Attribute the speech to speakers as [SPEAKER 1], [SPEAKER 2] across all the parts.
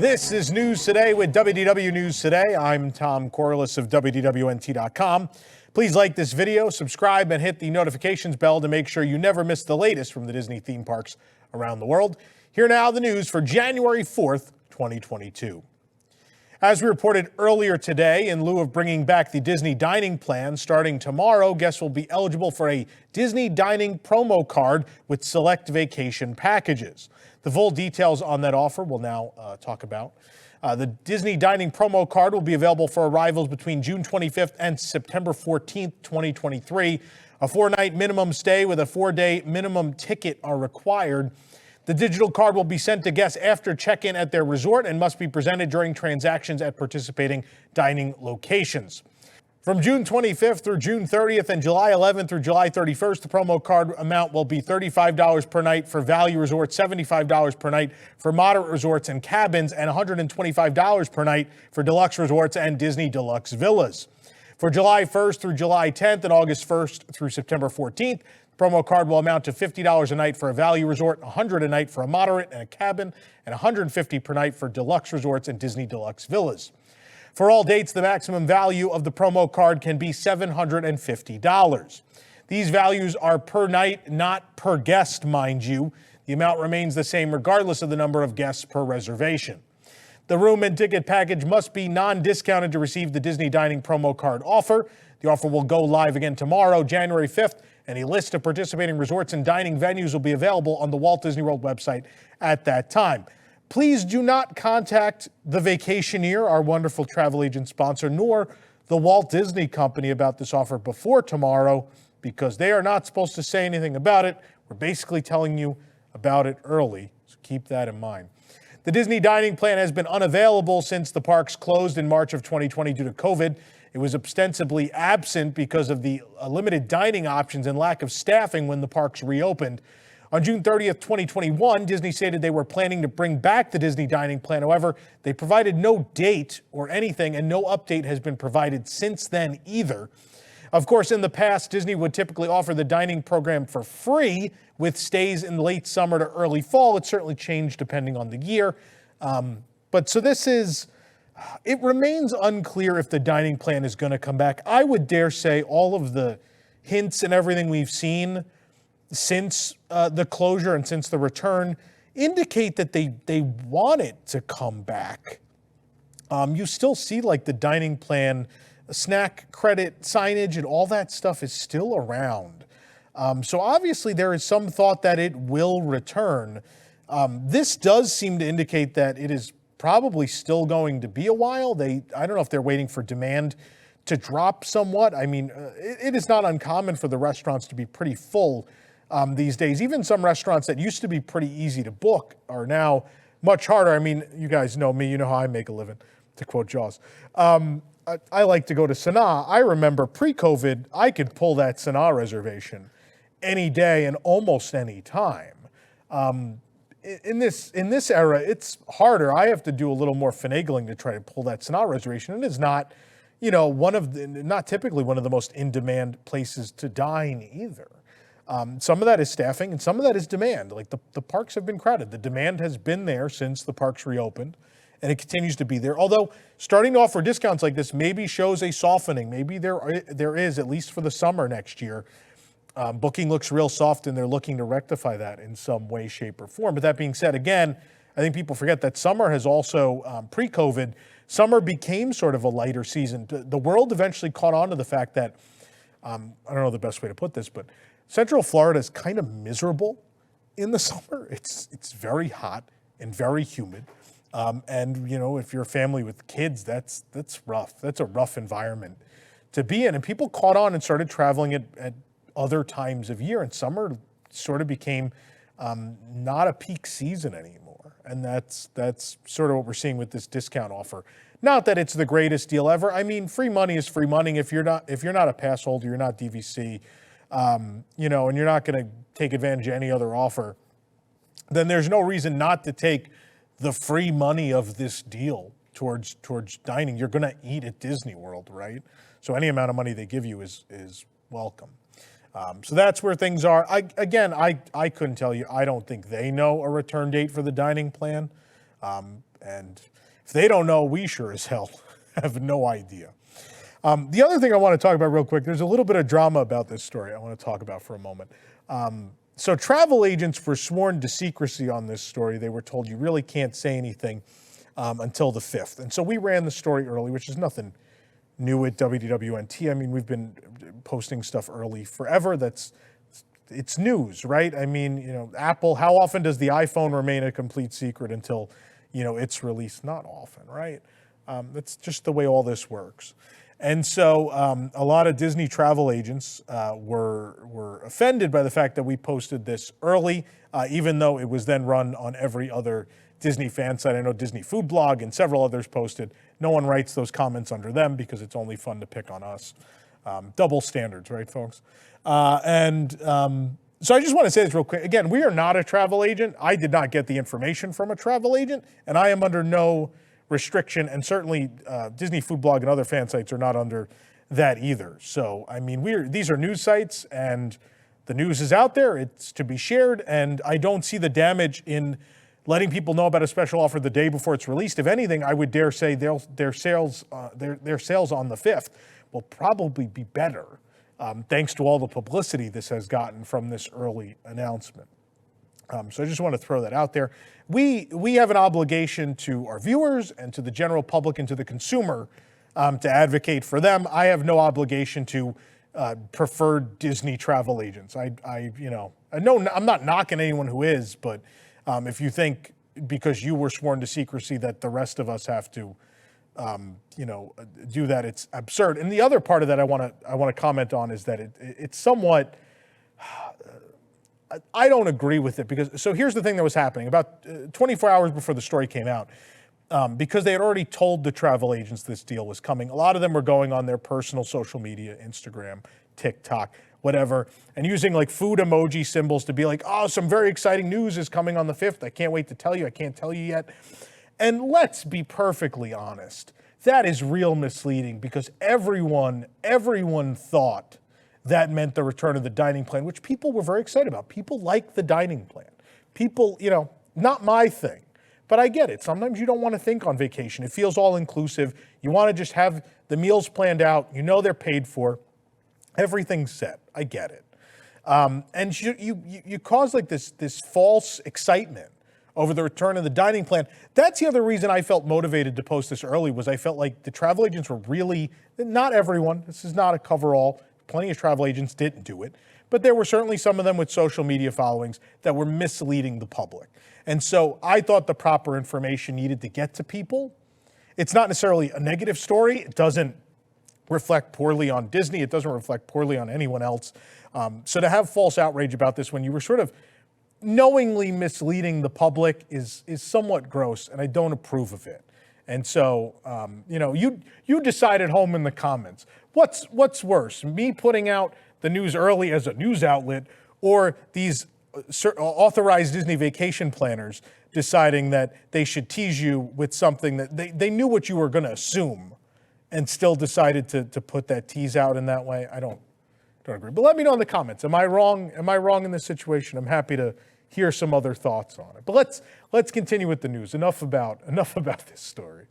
[SPEAKER 1] This is News Today with WDW News Today. I'm Tom Corliss of WDWNT.com. Please like this video, subscribe, and hit the notifications bell to make sure you never miss the latest from the Disney theme parks around the world. Here now the news for January 4th, 2022. As we reported earlier today, in lieu of bringing back the Disney dining plan, starting tomorrow, guests will be eligible for a Disney dining promo card with select vacation packages. The full details on that offer we'll now talk about. The Disney dining promo card will be available for arrivals between June 25th and September 14th, 2023. A 4-night minimum stay with a 4-day minimum ticket are required. The digital card will be sent to guests after check-in at their resort and must be presented during transactions at participating dining locations. From June 25th through June 30th and July 11th through July 31st, the promo card amount will be $35 per night for value resorts, $75 per night for moderate resorts and cabins, and $125 per night for deluxe resorts and Disney Deluxe villas. For July 1st through July 10th and August 1st through September 14th, the promo card will amount to $50 a night for a value resort, $100 a night for a moderate and a cabin, and $150 per night for deluxe resorts and Disney Deluxe villas. For all dates, the maximum value of the promo card can be $750. These values are per night, not per guest, mind you. The amount remains the same regardless of the number of guests per reservation. The room and ticket package must be non-discounted to receive the Disney Dining promo card offer. The offer will go live again tomorrow, January 5th, and a list of participating resorts and dining venues will be available on the Walt Disney World website at that time. Please do not contact the Vacationeer, our wonderful travel agent sponsor, nor the Walt Disney Company about this offer before tomorrow, because they are not supposed to say anything about it. We're basically telling you about it early, so keep that in mind. The Disney dining plan has been unavailable since the parks closed in March of 2020 due to COVID. It was ostensibly absent because of the limited dining options and lack of staffing when the parks reopened. On June 30th, 2021, Disney stated they were planning to bring back the Disney dining plan. However, they provided no date or anything, and no update has been provided since then either. Of course, in the past, Disney would typically offer the dining program for free with stays in late summer to early fall. It certainly changed depending on the year. It remains unclear if the dining plan is going to come back. I would dare say all of the hints and everything we've seen since the closure and since the return indicate that they want it to come back. You still see like the dining plan, snack credit, signage, and all that stuff is still around. So obviously there is some thought that it will return. This does seem to indicate that it is probably still going to be a while. I don't know if they're waiting for demand to drop somewhat. I mean, it is not uncommon for the restaurants to be pretty full these days. Even some restaurants that used to be pretty easy to book are now much harder. I mean, you guys know me, you know how I make a living, to quote Jaws. I like to go to Sanaa. I remember pre-COVID, I could pull that Sanaa reservation any day and almost any time. In this era, it's harder. I have to do a little more finagling to try to pull that Sanaa reservation. It is not, not typically one of the most in-demand places to dine either. Some of that is staffing and some of that is demand. Like the parks have been crowded. The demand has been there since the parks reopened, and it continues to be there. Although starting to offer discounts like this maybe shows a softening. Maybe there is, at least for the summer next year. Booking looks real soft, and they're looking to rectify that in some way, shape, or form. But that being said, again, I think people forget that summer has also, pre-COVID, summer became sort of a lighter season. The world eventually caught on to the fact that, I don't know the best way to put this, but Central Florida is kind of miserable in the summer. It's very hot and very humid. And, if you're a family with kids, that's rough. That's a rough environment to be in. And people caught on and started traveling at other times of year. And summer sort of became not a peak season anymore. And that's sort of what we're seeing with this discount offer. Not that it's the greatest deal ever. I mean, free money is free money. If you're not a pass holder, you're not DVC, and you're not going to take advantage of any other offer, then there's no reason not to take the free money of this deal towards dining. You're going to eat at Disney World, right? So any amount of money they give you is welcome. So that's where things are. I couldn't tell you. I don't think they know a return date for the dining plan. And if they don't know, we sure as hell have no idea. The other thing I want to talk about real quick, there's a little bit of drama about this story I want to talk about for a moment. So travel agents were sworn to secrecy on this story. They were told you really can't say anything until the 5th. And so we ran the story early, which is nothing new at WDWNT. I mean, we've been posting stuff early forever. It's news, right? I mean, you know, Apple, how often does the iPhone remain a complete secret until, you know, it's released? Not often, right? That's just the way all this works. And so a lot of Disney travel agents were offended by the fact that we posted this early, even though it was then run on every other Disney fan site. I know Disney Food Blog and several others posted. No one writes those comments under them because it's only fun to pick on us. Double standards, right, folks? So I just want to say this real quick. Again, we are not a travel agent. I did not get the information from a travel agent, and I am under no restriction, and certainly Disney Food Blog and other fan sites are not under that either. So, I mean, these are news sites, and the news is out there. It's to be shared, and I don't see the damage in letting people know about a special offer the day before it's released. If anything, I would dare say their sales on the 5th will probably be better, thanks to all the publicity this has gotten from this early announcement. So I just want to throw that out there. We have an obligation to our viewers and to the general public and to the consumer to advocate for them. I have no obligation to preferred Disney travel agents. You know, I'm not knocking anyone who is, but if you think because you were sworn to secrecy that the rest of us have to, you know, do that, it's absurd. And the other part of that I want to comment on is that it's somewhat. I don't agree with it because, so here's the thing that was happening. About 24 hours before the story came out, because they had already told the travel agents this deal was coming, a lot of them were going on their personal social media, Instagram, TikTok, whatever, and using like food emoji symbols to be like, oh, some very exciting news is coming on the 5th. I can't wait to tell you. I can't tell you yet. And let's be perfectly honest. That is real misleading because everyone thought that meant the return of the dining plan, which people were very excited about. People like the dining plan. People, you know, not my thing, but I get it. Sometimes you don't want to think on vacation. It feels all inclusive. You want to just have the meals planned out. You know they're paid for. Everything's set. I get it. And you cause like this false excitement over the return of the dining plan. That's the other reason I felt motivated to post this early was I felt like the travel agents were really, not everyone, this is not a cover-all. Plenty of travel agents didn't do it, but there were certainly some of them with social media followings that were misleading the public. And so I thought the proper information needed to get to people. It's not necessarily a negative story. It doesn't reflect poorly on Disney. It doesn't reflect poorly on anyone else. So to have false outrage about this when you were sort of knowingly misleading the public is somewhat gross, and I don't approve of it. And so, you know, you decide at home in the comments. What's worse, me putting out the news early as a news outlet or these authorized Disney vacation planners deciding that they should tease you with something that they knew what you were going to assume and still decided to put that tease out in that way? I don't agree. But let me know in the comments. Am I wrong? Am I wrong in this situation? I'm happy to hear some other thoughts on it. But let's continue with the news. Enough about this story.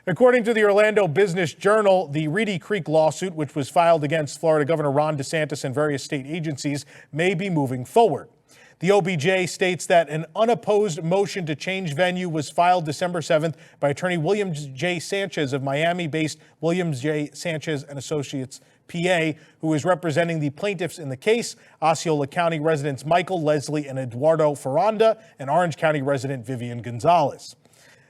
[SPEAKER 1] According to the Orlando Business Journal, the Reedy Creek lawsuit, which was filed against Florida Governor Ron DeSantis and various state agencies, may be moving forward. The OBJ states that an unopposed motion to change venue was filed December 7th by attorney Williams J. Sanchez of Miami-based Williams J. Sanchez and Associates, PA, who is representing the plaintiffs in the case, Osceola County residents Michael, Leslie, and Eduardo Ferranda, and Orange County resident Vivian Gonzalez.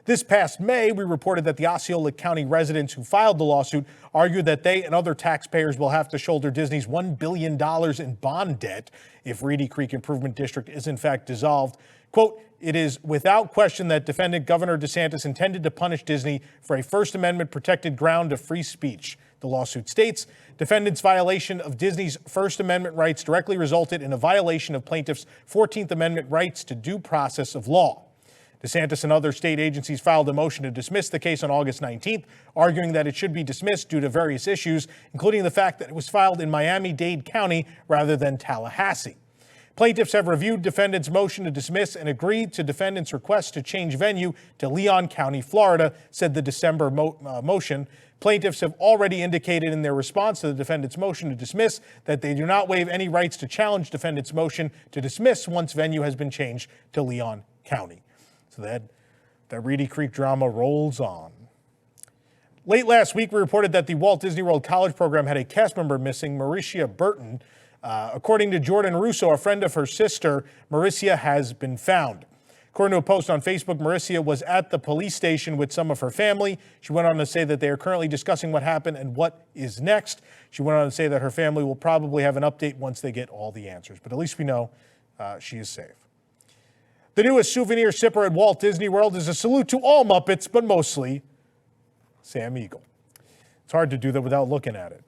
[SPEAKER 1] This past May, we reported that the Osceola County residents who filed the lawsuit argued that they and other taxpayers will have to shoulder Disney's $1 billion in bond debt if Reedy Creek Improvement District is in fact dissolved. Quote, it is without question that defendant Governor DeSantis intended to punish Disney for a First Amendment protected ground of free speech. The lawsuit states, defendant's violation of Disney's First Amendment rights directly resulted in a violation of plaintiffs' 14th Amendment rights to due process of law. DeSantis and other state agencies filed a motion to dismiss the case on August 19th, arguing that it should be dismissed due to various issues, including the fact that it was filed in Miami-Dade County rather than Tallahassee. Plaintiffs have reviewed defendants' motion to dismiss and agreed to defendants' request to change venue to Leon County, Florida, said the December motion. Plaintiffs have already indicated in their response to the defendant's motion to dismiss that they do not waive any rights to challenge defendant's motion to dismiss once venue has been changed to Leon County. So that Reedy Creek drama rolls on. Late last week, we reported that the Walt Disney World College program had a cast member missing, Marisia Burton. According to Jordan Russo, a friend of her sister, Marisia has been found. According to a post on Facebook, Marisia was at the police station with some of her family. She went on to say that they are currently discussing what happened and what is next. She went on to say that her family will probably have an update once they get all the answers. But at least we know she is safe. The newest souvenir sipper at Walt Disney World is a salute to all Muppets, but mostly Sam Eagle. It's hard to do that without looking at it.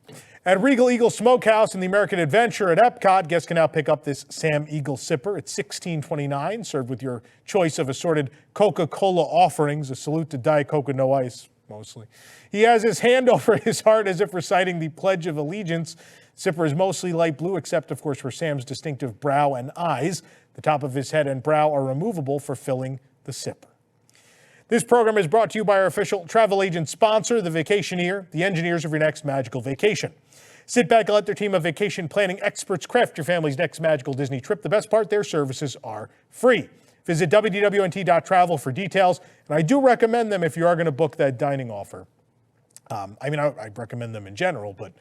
[SPEAKER 1] At Regal Eagle Smokehouse and the American Adventure at EPCOT, guests can now pick up this Sam Eagle sipper. It's $16.29, served with your choice of assorted Coca-Cola offerings. A salute to Diet Coca, no ice, mostly. He has his hand over his heart as if reciting the Pledge of Allegiance. Sipper is mostly light blue, except, of course, for Sam's distinctive brow and eyes. The top of his head and brow are removable for filling the sipper. This program is brought to you by our official travel agent sponsor, The Vacationeer, the engineers of your next magical vacation. Sit back and let their team of vacation planning experts craft your family's next magical Disney trip. The best part, their services are free. Visit www.nt.travel for details, and I do recommend them if you are going to book that dining offer. I recommend them in general, but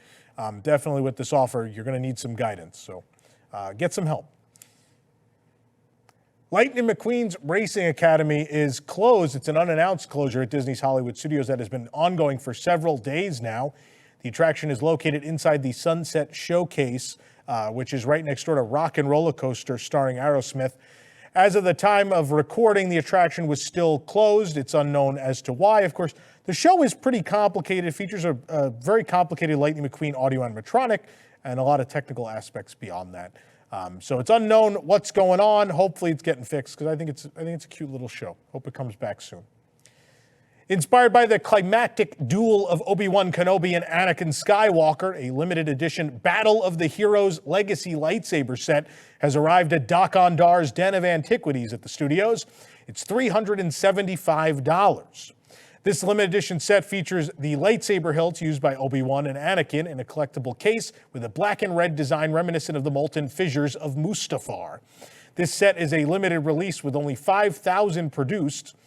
[SPEAKER 1] definitely with this offer, you're going to need some guidance, so get some help. Lightning McQueen's Racing Academy is closed. It's an unannounced closure at Disney's Hollywood Studios that has been ongoing for several days now. The attraction is located inside the Sunset Showcase, which is right next door to Rock and Roller Coaster starring Aerosmith. As of the time of recording, the attraction was still closed. It's unknown as to why. Of course, the show is pretty complicated. It features a very complicated Lightning McQueen audio animatronic and a lot of technical aspects beyond that. So it's unknown what's going on. Hopefully it's getting fixed because I think it's a cute little show. Hope it comes back soon. Inspired by the climactic duel of Obi-Wan Kenobi and Anakin Skywalker, a limited edition Battle of the Heroes Legacy lightsaber set has arrived at Doc-Ondar's Den of Antiquities at the studios. It's $375. This limited edition set features the lightsaber hilts used by Obi-Wan and Anakin in a collectible case with a black and red design reminiscent of the molten fissures of Mustafar. This set is a limited release with only 5,000 produced.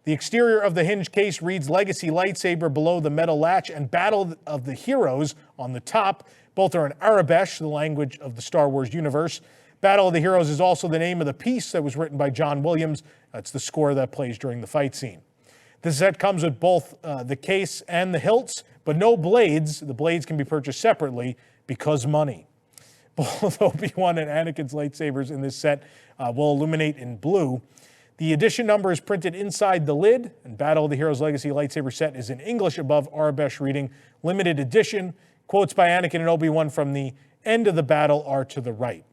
[SPEAKER 1] The exterior of the hinge case reads Legacy Lightsaber below the metal latch and Battle of the Heroes on the top. Both are in Arabesh, the language of the Star Wars universe. Battle of the Heroes is also the name of the piece that was written by John Williams. It's the score that plays during the fight scene. The set comes with both the case and the hilts, but no blades. The blades can be purchased separately because money. Both Obi-Wan and Anakin's lightsabers in this set will illuminate in blue. The edition number is printed inside the lid, and Battle of the Heroes Legacy lightsaber set is in English above Arabesh reading limited edition. Quotes by Anakin and Obi-Wan from the end of the battle are to the right.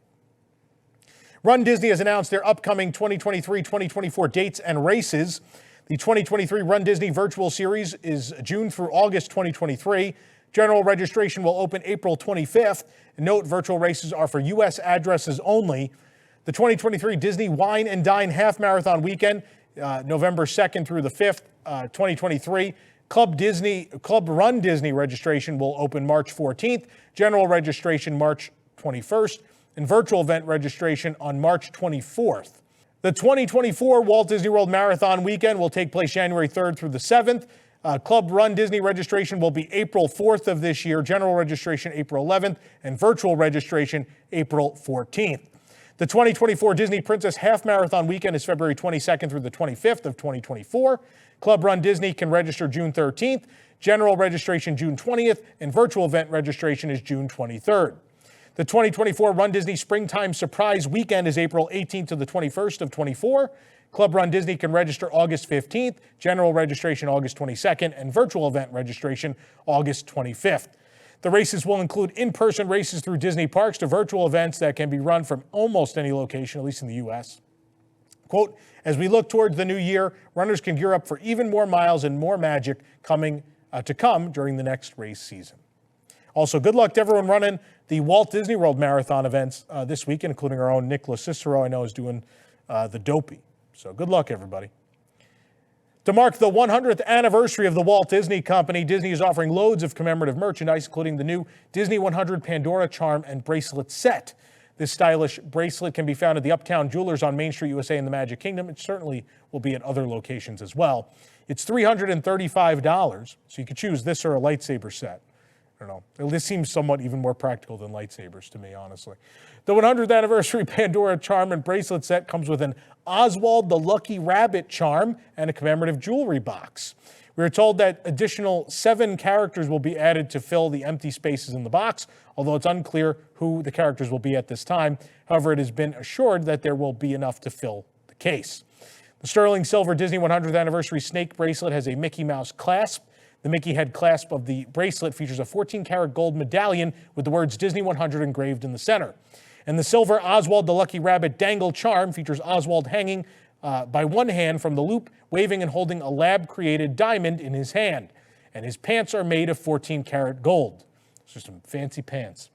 [SPEAKER 1] runDisney has announced their upcoming 2023-2024 dates and races. The 2023 runDisney Virtual Series is June through August 2023. General registration will open April 25th. Note, virtual races are for U.S. addresses only. The 2023 Disney Wine and Dine Half Marathon Weekend, November 2nd through the 5th, 2023. Club runDisney registration will open March 14th. General registration March 21st. And virtual event registration on March 24th. The 2024 Walt Disney World Marathon Weekend will take place January 3rd through the 7th. Club runDisney registration will be April 4th of this year, general registration April 11th, and virtual registration April 14th. The 2024 Disney Princess Half Marathon Weekend is February 22nd through the 25th of 2024. Club runDisney can register June 13th, general registration June 20th, and virtual event registration is June 23rd. The 2024 runDisney Springtime Surprise Weekend is April 18th to the 21st of 24. Club runDisney can register August 15th, general registration August 22nd, and virtual event registration August 25th. The races will include in-person races through Disney parks to virtual events that can be run from almost any location, at least in the U.S. Quote, as we look towards the new year, runners can gear up for even more miles and more magic to come during the next race season. Also, good luck to everyone running the Walt Disney World Marathon events this weekend, including our own Nicholas Cicero, I know, is doing the Dopey. So good luck, everybody. To mark the 100th anniversary of the Walt Disney Company, Disney is offering loads of commemorative merchandise, including the new Disney 100 Pandora charm and bracelet set. This stylish bracelet can be found at the Uptown Jewelers on Main Street, USA in the Magic Kingdom. It certainly will be at other locations as well. It's $335, so you could choose this or a lightsaber set. I don't know. This seems somewhat even more practical than lightsabers to me, honestly. The 100th anniversary Pandora charm and bracelet set comes with an Oswald the Lucky Rabbit charm and a commemorative jewelry box. We are told that additional 7 characters will be added to fill the empty spaces in the box, although it's unclear who the characters will be at this time. However, it has been assured that there will be enough to fill the case. The sterling silver Disney 100th anniversary snake bracelet has a Mickey Mouse clasp. The Mickey head clasp of the bracelet features a 14-karat gold medallion with the words Disney 100 engraved in the center. And the silver Oswald the Lucky Rabbit dangle charm features Oswald hanging by one hand from the loop, waving and holding a lab-created diamond in his hand. And his pants are made of 14-karat gold. Those are some fancy pants.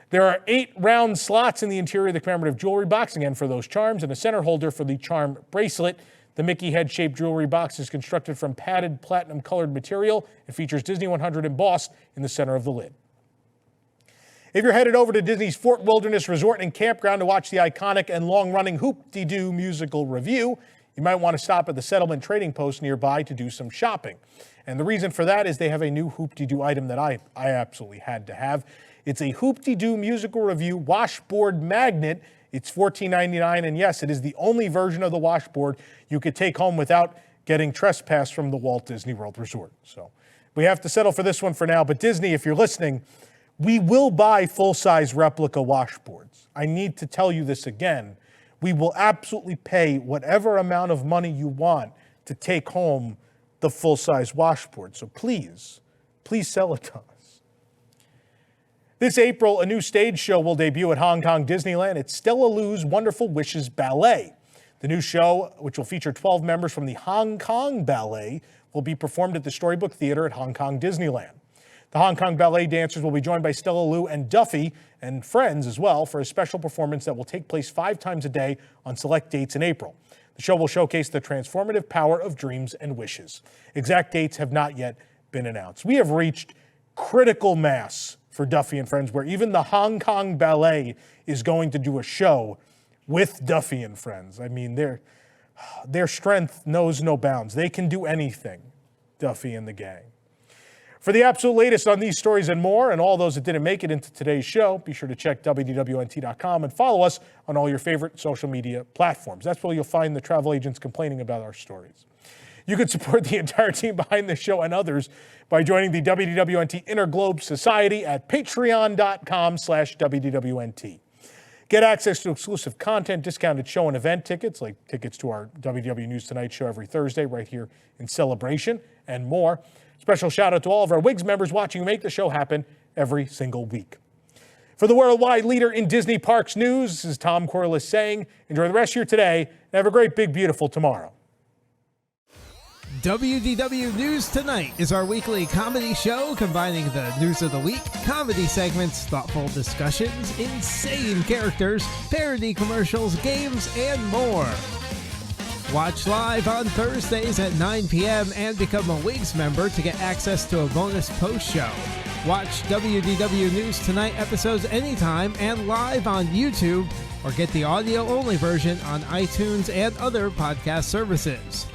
[SPEAKER 1] There are 8 round slots in the interior of the commemorative jewelry box, again for those charms, and a center holder for the charm bracelet. The Mickey head-shaped jewelry box is constructed from padded platinum-colored material. It features Disney 100 embossed in the center of the lid. If you're headed over to Disney's Fort Wilderness Resort and Campground to watch the iconic and long-running Hoop-Dee-Doo musical Revue, you might want to stop at the Settlement Trading Post nearby to do some shopping. And the reason for that is they have a new Hoop-Dee-Doo item that I absolutely had to have. It's a Hoop-Dee-Doo musical Revue washboard magnet. It's $14.99, and yes, it is the only version of the washboard you could take home without getting trespassed from the Walt Disney World Resort. So we have to settle for this one for now, but Disney, if you're listening, we will buy full-size replica washboards. I need to tell you this again. We will absolutely pay whatever amount of money you want to take home the full-size washboard. So please sell it to us. This April, a new stage show will debut at Hong Kong Disneyland. It's StellaLou's Wonderful Wishes Ballet. The new show, which will feature 12 members from the Hong Kong Ballet, will be performed at the Storybook Theater at Hong Kong Disneyland. The Hong Kong Ballet dancers will be joined by StellaLou and Duffy and friends as well for a special performance that will take place 5 times a day on select dates in April. The show will showcase the transformative power of dreams and wishes. Exact dates have not yet been announced. We have reached critical mass for Duffy and Friends, where even the Hong Kong Ballet is going to do a show with Duffy and Friends. I mean, their strength knows no bounds. They can do anything, Duffy and the gang. For the absolute latest on these stories and more, and all those that didn't make it into today's show, be sure to check WDWNT.com and follow us on all your favorite social media platforms. That's where you'll find the travel agents complaining about our stories. You can support the entire team behind this show and others by joining the WDWNT Interglobe Society at patreon.com/WDWNT. Get access to exclusive content, discounted show and event tickets, like tickets to our WDW News Tonight show every Thursday right here in Celebration, and more. Special shout out to all of our WIGS members watching who make the show happen every single week. For the worldwide leader in Disney Parks news, this is Tom Corliss saying, enjoy the rest of your today and have a great, big, beautiful tomorrow.
[SPEAKER 2] WDW News Tonight is our weekly comedy show combining the news of the week, comedy segments, thoughtful discussions, insane characters, parody commercials, games, and more. Watch live on Thursdays at 9 p.m. and become a WIGS member to get access to a bonus post show. Watch WDW News Tonight episodes anytime and live on YouTube, or get the audio-only version on iTunes and other podcast services.